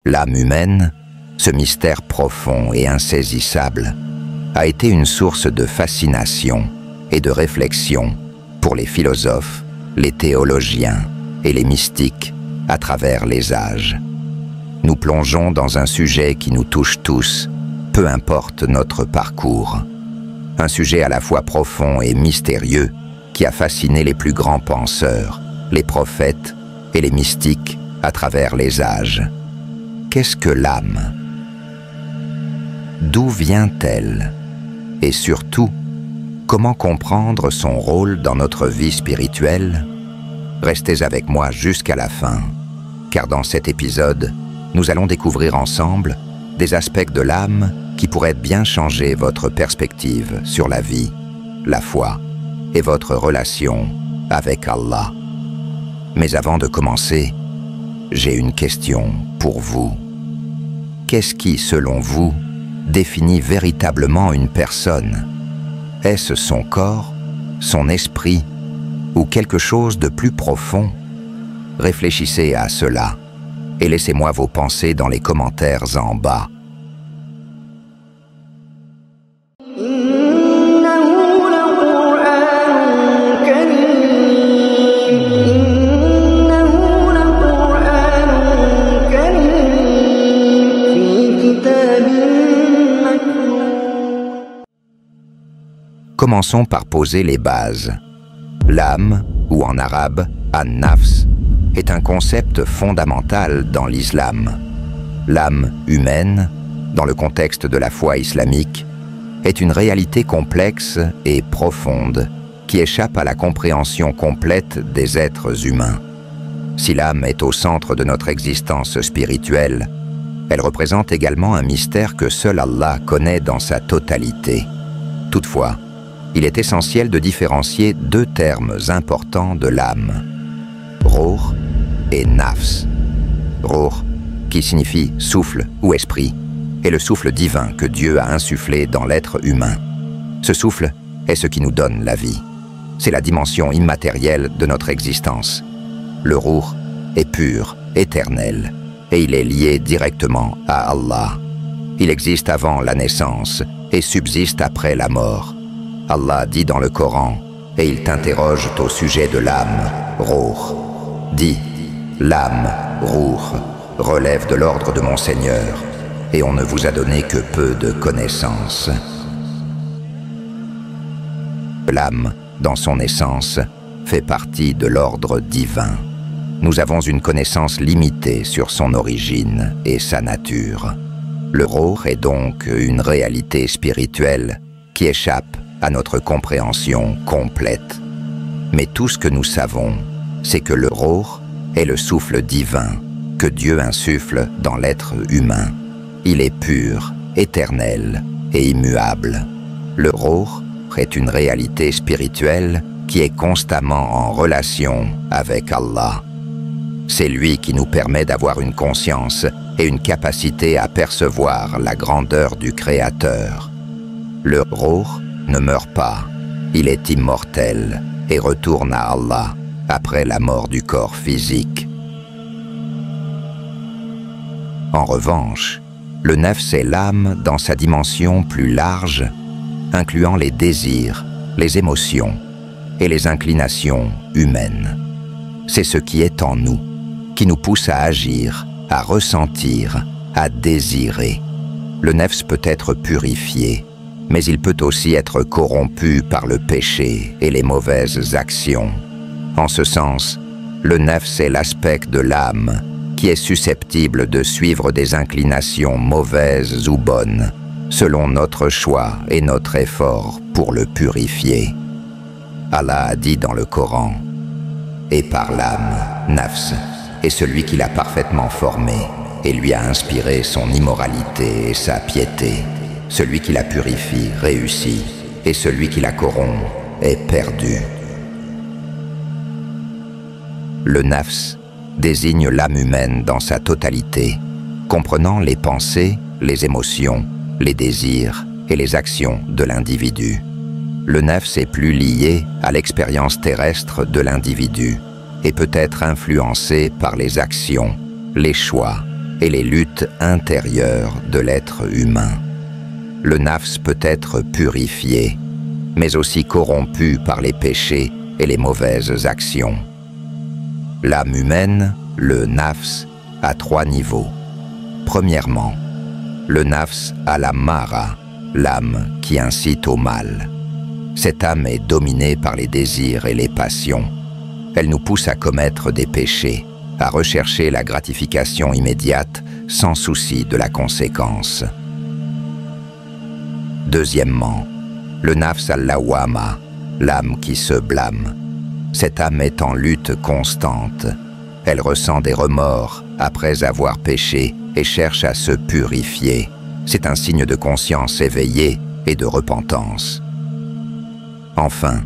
L'âme humaine, ce mystère profond et insaisissable, a été une source de fascination et de réflexion pour les philosophes, les théologiens et les mystiques à travers les âges. Nous plongeons dans un sujet qui nous touche tous, peu importe notre parcours. Un sujet à la fois profond et mystérieux qui a fasciné les plus grands penseurs, les prophètes et les mystiques à travers les âges. Qu'est-ce que l'âme? D'où vient-elle? Et surtout, comment comprendre son rôle dans notre vie spirituelle? Restez avec moi jusqu'à la fin, car dans cet épisode, nous allons découvrir ensemble des aspects de l'âme qui pourraient bien changer votre perspective sur la vie, la foi et votre relation avec Allah. Mais avant de commencer, j'ai une question pour vous. Qu'est-ce qui, selon vous, définit véritablement une personne? Est-ce son corps, son esprit ou quelque chose de plus profond? Réfléchissez à cela et laissez-moi vos pensées dans les commentaires en bas. Commençons par poser les bases. L'âme, ou en arabe, an-nafs, est un concept fondamental dans l'islam. L'âme humaine, dans le contexte de la foi islamique, est une réalité complexe et profonde qui échappe à la compréhension complète des êtres humains. Si l'âme est au centre de notre existence spirituelle, elle représente également un mystère que seul Allah connaît dans sa totalité. Toutefois, il est essentiel de différencier deux termes importants de l'âme, Ruh et Nafs. Ruh, qui signifie souffle ou esprit, est le souffle divin que Dieu a insufflé dans l'être humain. Ce souffle est ce qui nous donne la vie. C'est la dimension immatérielle de notre existence. Le Ruh est pur, éternel, et il est lié directement à Allah. Il existe avant la naissance et subsiste après la mort. Allah dit dans le Coran, et il t'interroge au sujet de l'âme, Ruh. Dis, l'âme, Ruh, relève de l'ordre de mon Seigneur, et on ne vous a donné que peu de connaissances. L'âme, dans son essence, fait partie de l'ordre divin. Nous avons une connaissance limitée sur son origine et sa nature. Le Ruh est donc une réalité spirituelle qui échappe à notre compréhension complète. Mais tout ce que nous savons, c'est que le Ruh est le souffle divin que Dieu insuffle dans l'être humain. Il est pur, éternel et immuable. Le Ruh est une réalité spirituelle qui est constamment en relation avec Allah. C'est lui qui nous permet d'avoir une conscience et une capacité à percevoir la grandeur du Créateur. Le Ruh ne meurt pas, il est immortel et retourne à Allah après la mort du corps physique. En revanche, le nafs est l'âme dans sa dimension plus large, incluant les désirs, les émotions et les inclinations humaines. C'est ce qui est en nous, qui nous pousse à agir, à ressentir, à désirer. Le nafs peut être purifié, mais il peut aussi être corrompu par le péché et les mauvaises actions. En ce sens, le nafs est l'aspect de l'âme qui est susceptible de suivre des inclinations mauvaises ou bonnes, selon notre choix et notre effort pour le purifier. Allah a dit dans le Coran, « Et par l'âme, nafs, est celui qui l'a parfaitement formé et lui a inspiré son immoralité et sa piété. Celui qui la purifie réussit, et celui qui la corrompt est perdu. » Le nafs désigne l'âme humaine dans sa totalité, comprenant les pensées, les émotions, les désirs et les actions de l'individu. Le nafs est plus lié à l'expérience terrestre de l'individu et peut être influencé par les actions, les choix et les luttes intérieures de l'être humain. Le nafs peut être purifié, mais aussi corrompu par les péchés et les mauvaises actions. L'âme humaine, le nafs, a 3 niveaux. Premièrement, le nafs al-ammara, l'âme qui incite au mal. Cette âme est dominée par les désirs et les passions. Elle nous pousse à commettre des péchés, à rechercher la gratification immédiate sans souci de la conséquence. Deuxièmement, le nafs al-lawwama, l'âme qui se blâme. Cette âme est en lutte constante. Elle ressent des remords après avoir péché et cherche à se purifier. C'est un signe de conscience éveillée et de repentance. Enfin,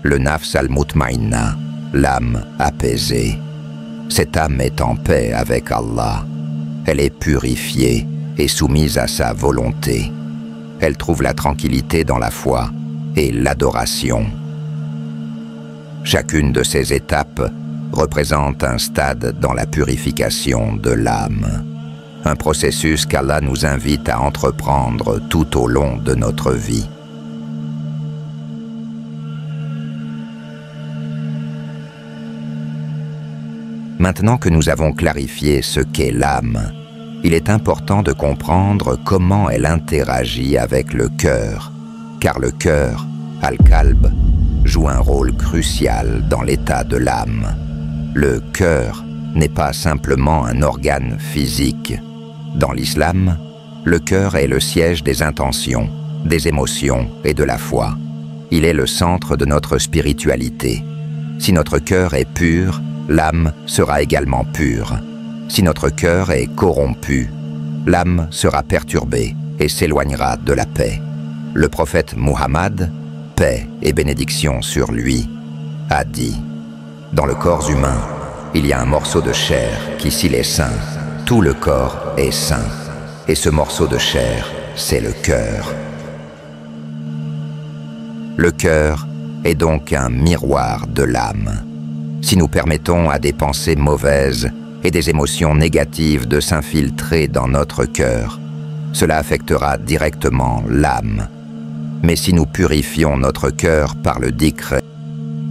le nafs al-mutmainna, l'âme apaisée. Cette âme est en paix avec Allah. Elle est purifiée et soumise à sa volonté. Elle trouve la tranquillité dans la foi et l'adoration. Chacune de ces étapes représente un stade dans la purification de l'âme. Un processus qu'Allah nous invite à entreprendre tout au long de notre vie. Maintenant que nous avons clarifié ce qu'est l'âme, il est important de comprendre comment elle interagit avec le cœur, car le cœur, al-qalb, joue un rôle crucial dans l'état de l'âme. Le cœur n'est pas simplement un organe physique. Dans l'islam, le cœur est le siège des intentions, des émotions et de la foi. Il est le centre de notre spiritualité. Si notre cœur est pur, l'âme sera également pure. Si notre cœur est corrompu, l'âme sera perturbée et s'éloignera de la paix. Le prophète Muhammad, paix et bénédiction sur lui, a dit: dans le corps humain, il y a un morceau de chair qui, s'il est sain, tout le corps est sain. Et ce morceau de chair, c'est le cœur. Le cœur est donc un miroir de l'âme. Si nous permettons à des pensées mauvaises et des émotions négatives de s'infiltrer dans notre cœur, cela affectera directement l'âme. Mais si nous purifions notre cœur par le dhikr,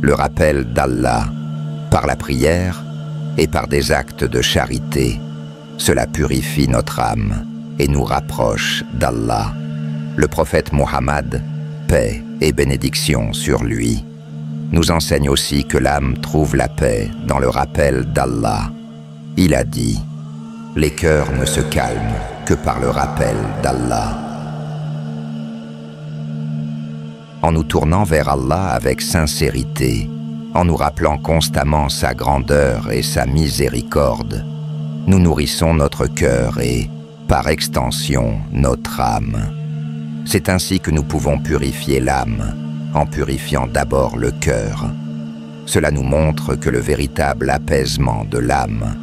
le rappel d'Allah, par la prière et par des actes de charité, cela purifie notre âme et nous rapproche d'Allah. Le prophète Muhammad, paix et bénédiction sur lui, nous enseigne aussi que l'âme trouve la paix dans le rappel d'Allah. Il a dit: les cœurs ne se calment que par le rappel d'Allah. En nous tournant vers Allah avec sincérité, en nous rappelant constamment sa grandeur et sa miséricorde, nous nourrissons notre cœur et, par extension, notre âme. C'est ainsi que nous pouvons purifier l'âme, en purifiant d'abord le cœur. Cela nous montre que le véritable apaisement de l'âme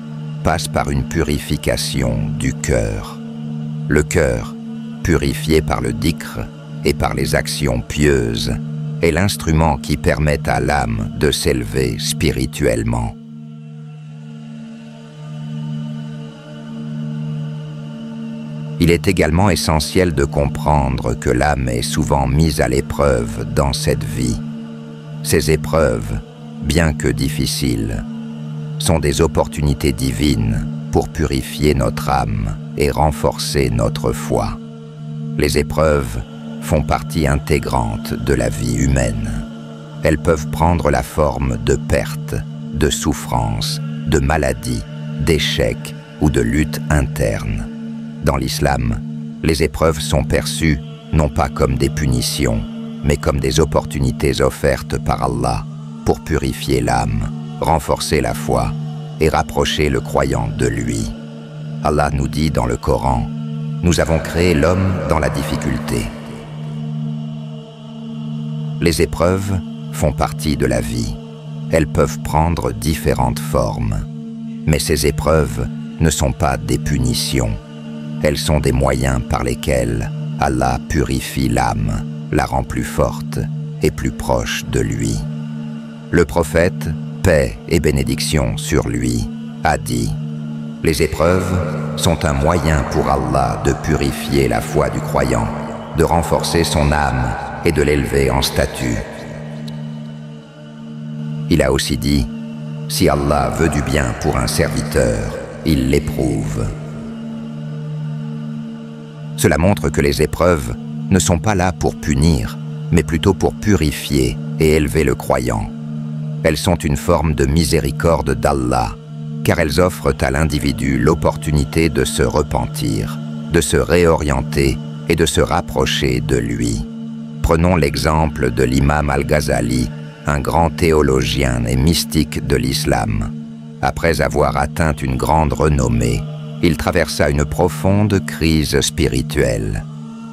passe par une purification du cœur. Le cœur, purifié par le dhikr et par les actions pieuses, est l'instrument qui permet à l'âme de s'élever spirituellement. Il est également essentiel de comprendre que l'âme est souvent mise à l'épreuve dans cette vie. Ces épreuves, bien que difficiles, sont des opportunités divines pour purifier notre âme et renforcer notre foi. Les épreuves font partie intégrante de la vie humaine. Elles peuvent prendre la forme de pertes, de souffrances, de maladies, d'échecs ou de luttes internes. Dans l'islam, les épreuves sont perçues non pas comme des punitions, mais comme des opportunités offertes par Allah pour purifier l'âme, renforcer la foi et rapprocher le croyant de lui. Allah nous dit dans le Coran: nous avons créé l'homme dans la difficulté. Les épreuves font partie de la vie. Elles peuvent prendre différentes formes. Mais ces épreuves ne sont pas des punitions. Elles sont des moyens par lesquels Allah purifie l'âme, la rend plus forte et plus proche de lui. Le prophète, paix et bénédiction sur lui, a dit: Les épreuves sont un moyen pour Allah de purifier la foi du croyant, de renforcer son âme et de l'élever en statut. Il a aussi dit, si Allah veut du bien pour un serviteur, il l'éprouve. Cela montre que les épreuves ne sont pas là pour punir, mais plutôt pour purifier et élever le croyant. Elles sont une forme de miséricorde d'Allah, car elles offrent à l'individu l'opportunité de se repentir, de se réorienter et de se rapprocher de lui. Prenons l'exemple de l'imam Al-Ghazali, un grand théologien et mystique de l'islam. Après avoir atteint une grande renommée, il traversa une profonde crise spirituelle.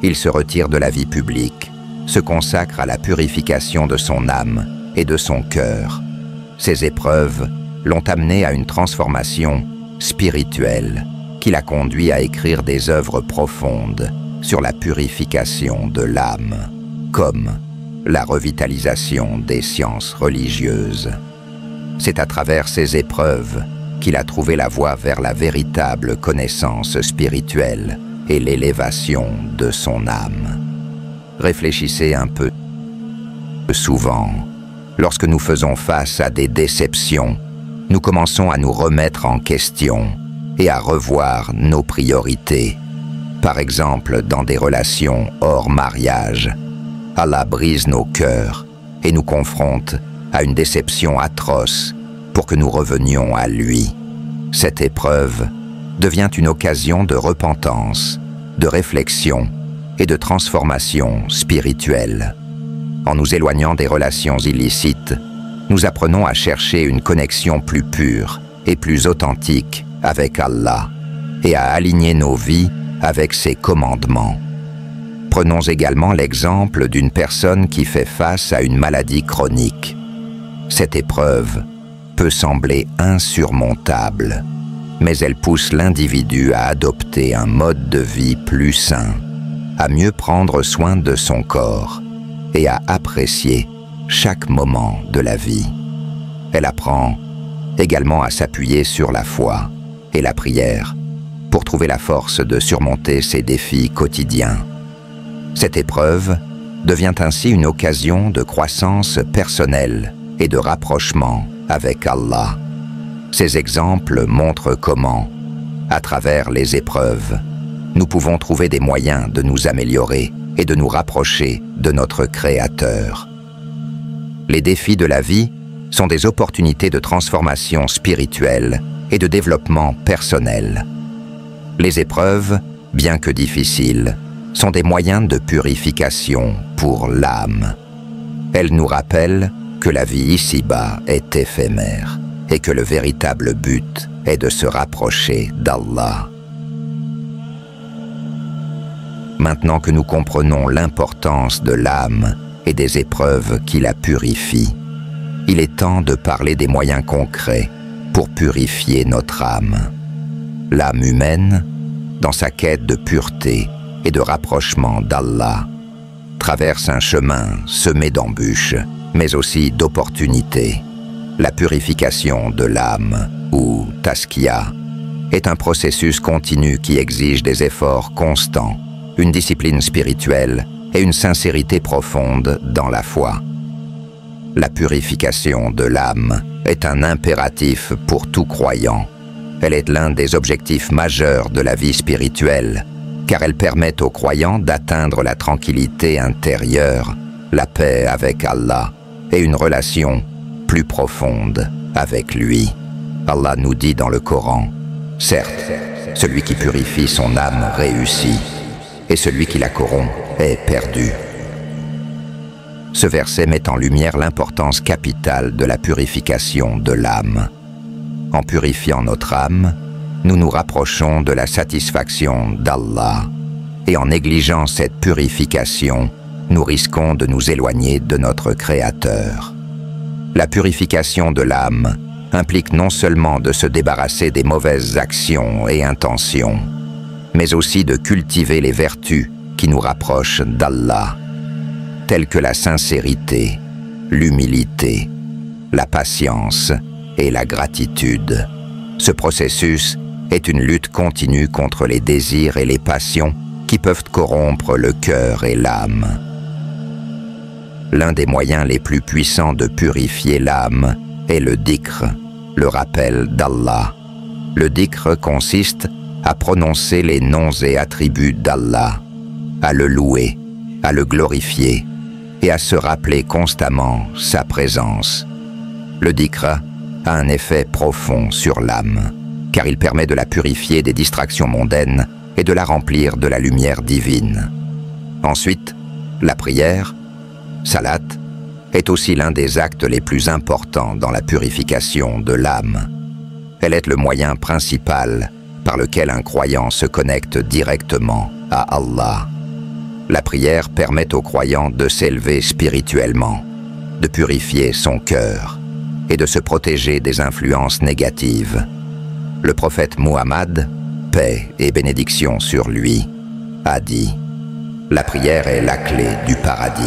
Il se retire de la vie publique, se consacre à la purification de son âme et de son cœur. Ces épreuves l'ont amené à une transformation spirituelle qui l'a conduit à écrire des œuvres profondes sur la purification de l'âme, comme la revitalisation des sciences religieuses. C'est à travers ces épreuves qu'il a trouvé la voie vers la véritable connaissance spirituelle et l'élévation de son âme. Réfléchissez un peu. Souvent, lorsque nous faisons face à des déceptions, nous commençons à nous remettre en question et à revoir nos priorités. Par exemple, dans des relations hors mariage, Allah brise nos cœurs et nous confronte à une déception atroce pour que nous revenions à lui. Cette épreuve devient une occasion de repentance, de réflexion et de transformation spirituelle. En nous éloignant des relations illicites, nous apprenons à chercher une connexion plus pure et plus authentique avec Allah et à aligner nos vies avec ses commandements. Prenons également l'exemple d'une personne qui fait face à une maladie chronique. Cette épreuve peut sembler insurmontable, mais elle pousse l'individu à adopter un mode de vie plus sain, à mieux prendre soin de son corps et à apprécier chaque moment de la vie. Elle apprend également à s'appuyer sur la foi et la prière pour trouver la force de surmonter ses défis quotidiens. Cette épreuve devient ainsi une occasion de croissance personnelle et de rapprochement avec Allah. Ces exemples montrent comment, à travers les épreuves, nous pouvons trouver des moyens de nous améliorer et de nous rapprocher de notre Créateur. Les défis de la vie sont des opportunités de transformation spirituelle et de développement personnel. Les épreuves, bien que difficiles, sont des moyens de purification pour l'âme. Elles nous rappellent que la vie ici-bas est éphémère et que le véritable but est de se rapprocher d'Allah. Maintenant que nous comprenons l'importance de l'âme et des épreuves qui la purifient, il est temps de parler des moyens concrets pour purifier notre âme. L'âme humaine, dans sa quête de pureté et de rapprochement d'Allah, traverse un chemin semé d'embûches, mais aussi d'opportunités. La purification de l'âme, ou tazkiya, est un processus continu qui exige des efforts constants, une discipline spirituelle et une sincérité profonde dans la foi. La purification de l'âme est un impératif pour tout croyant. Elle est l'un des objectifs majeurs de la vie spirituelle, car elle permet aux croyants d'atteindre la tranquillité intérieure, la paix avec Allah et une relation plus profonde avec lui. Allah nous dit dans le Coran, « Certes, celui qui purifie son âme réussit, et celui qui la corrompt est perdu. » Ce verset met en lumière l'importance capitale de la purification de l'âme. En purifiant notre âme, nous nous rapprochons de la satisfaction d'Allah. Et en négligeant cette purification, nous risquons de nous éloigner de notre Créateur. La purification de l'âme implique non seulement de se débarrasser des mauvaises actions et intentions, mais aussi de cultiver les vertus qui nous rapprochent d'Allah, telles que la sincérité, l'humilité, la patience et la gratitude. Ce processus est une lutte continue contre les désirs et les passions qui peuvent corrompre le cœur et l'âme. L'un des moyens les plus puissants de purifier l'âme est le dhikr, le rappel d'Allah. Le dhikr consiste à prononcer les noms et attributs d'Allah, à le louer, à le glorifier et à se rappeler constamment sa présence. Le dhikr a un effet profond sur l'âme, car il permet de la purifier des distractions mondaines et de la remplir de la lumière divine. Ensuite, la prière, salat, est aussi l'un des actes les plus importants dans la purification de l'âme. Elle est le moyen principal par lequel un croyant se connecte directement à Allah. La prière permet au croyant de s'élever spirituellement, de purifier son cœur et de se protéger des influences négatives. Le prophète Muhammad, paix et bénédiction sur lui, a dit « La prière est la clé du paradis ».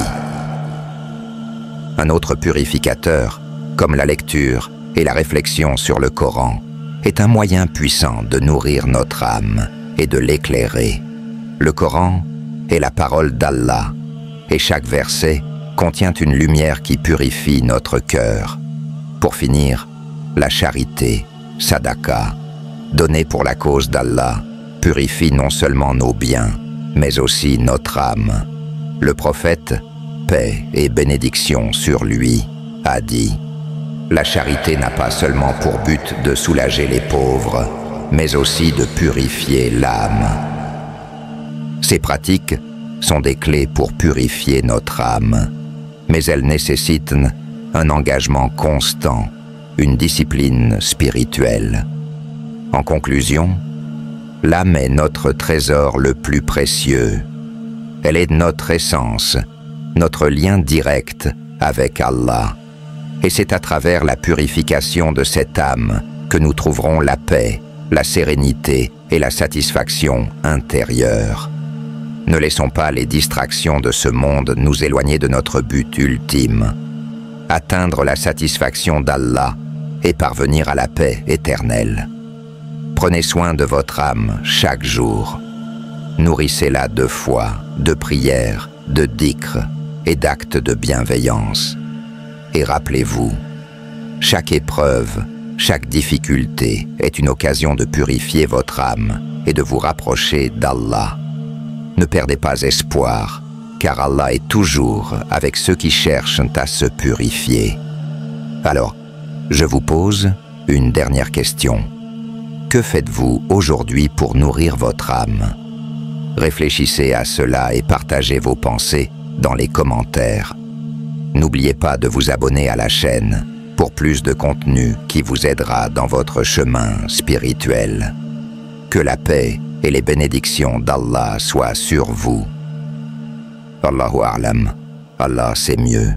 Un autre purificateur, comme la lecture et la réflexion sur le Coran, est un moyen puissant de nourrir notre âme et de l'éclairer. Le Coran est la parole d'Allah, et chaque verset contient une lumière qui purifie notre cœur. Pour finir, la charité, sadaqa, donnée pour la cause d'Allah, purifie non seulement nos biens, mais aussi notre âme. Le prophète, paix et bénédiction sur lui, a dit « La charité n'a pas seulement pour but de soulager les pauvres, mais aussi de purifier l'âme. » Ces pratiques sont des clés pour purifier notre âme, mais elles nécessitent un engagement constant, une discipline spirituelle. En conclusion, l'âme est notre trésor le plus précieux. Elle est notre essence, notre lien direct avec Allah. Et c'est à travers la purification de cette âme que nous trouverons la paix, la sérénité et la satisfaction intérieure. Ne laissons pas les distractions de ce monde nous éloigner de notre but ultime, atteindre la satisfaction d'Allah et parvenir à la paix éternelle. Prenez soin de votre âme chaque jour. Nourrissez-la de foi, de prière, de dhikr et d'actes de bienveillance. Et rappelez-vous, chaque épreuve, chaque difficulté est une occasion de purifier votre âme et de vous rapprocher d'Allah. Ne perdez pas espoir, car Allah est toujours avec ceux qui cherchent à se purifier. Alors, je vous pose une dernière question. Que faites-vous aujourd'hui pour nourrir votre âme? Réfléchissez à cela et partagez vos pensées dans les commentaires. N'oubliez pas de vous abonner à la chaîne pour plus de contenu qui vous aidera dans votre chemin spirituel. Que la paix et les bénédictions d'Allah soient sur vous. Allahu a'lam. Allah c'est mieux.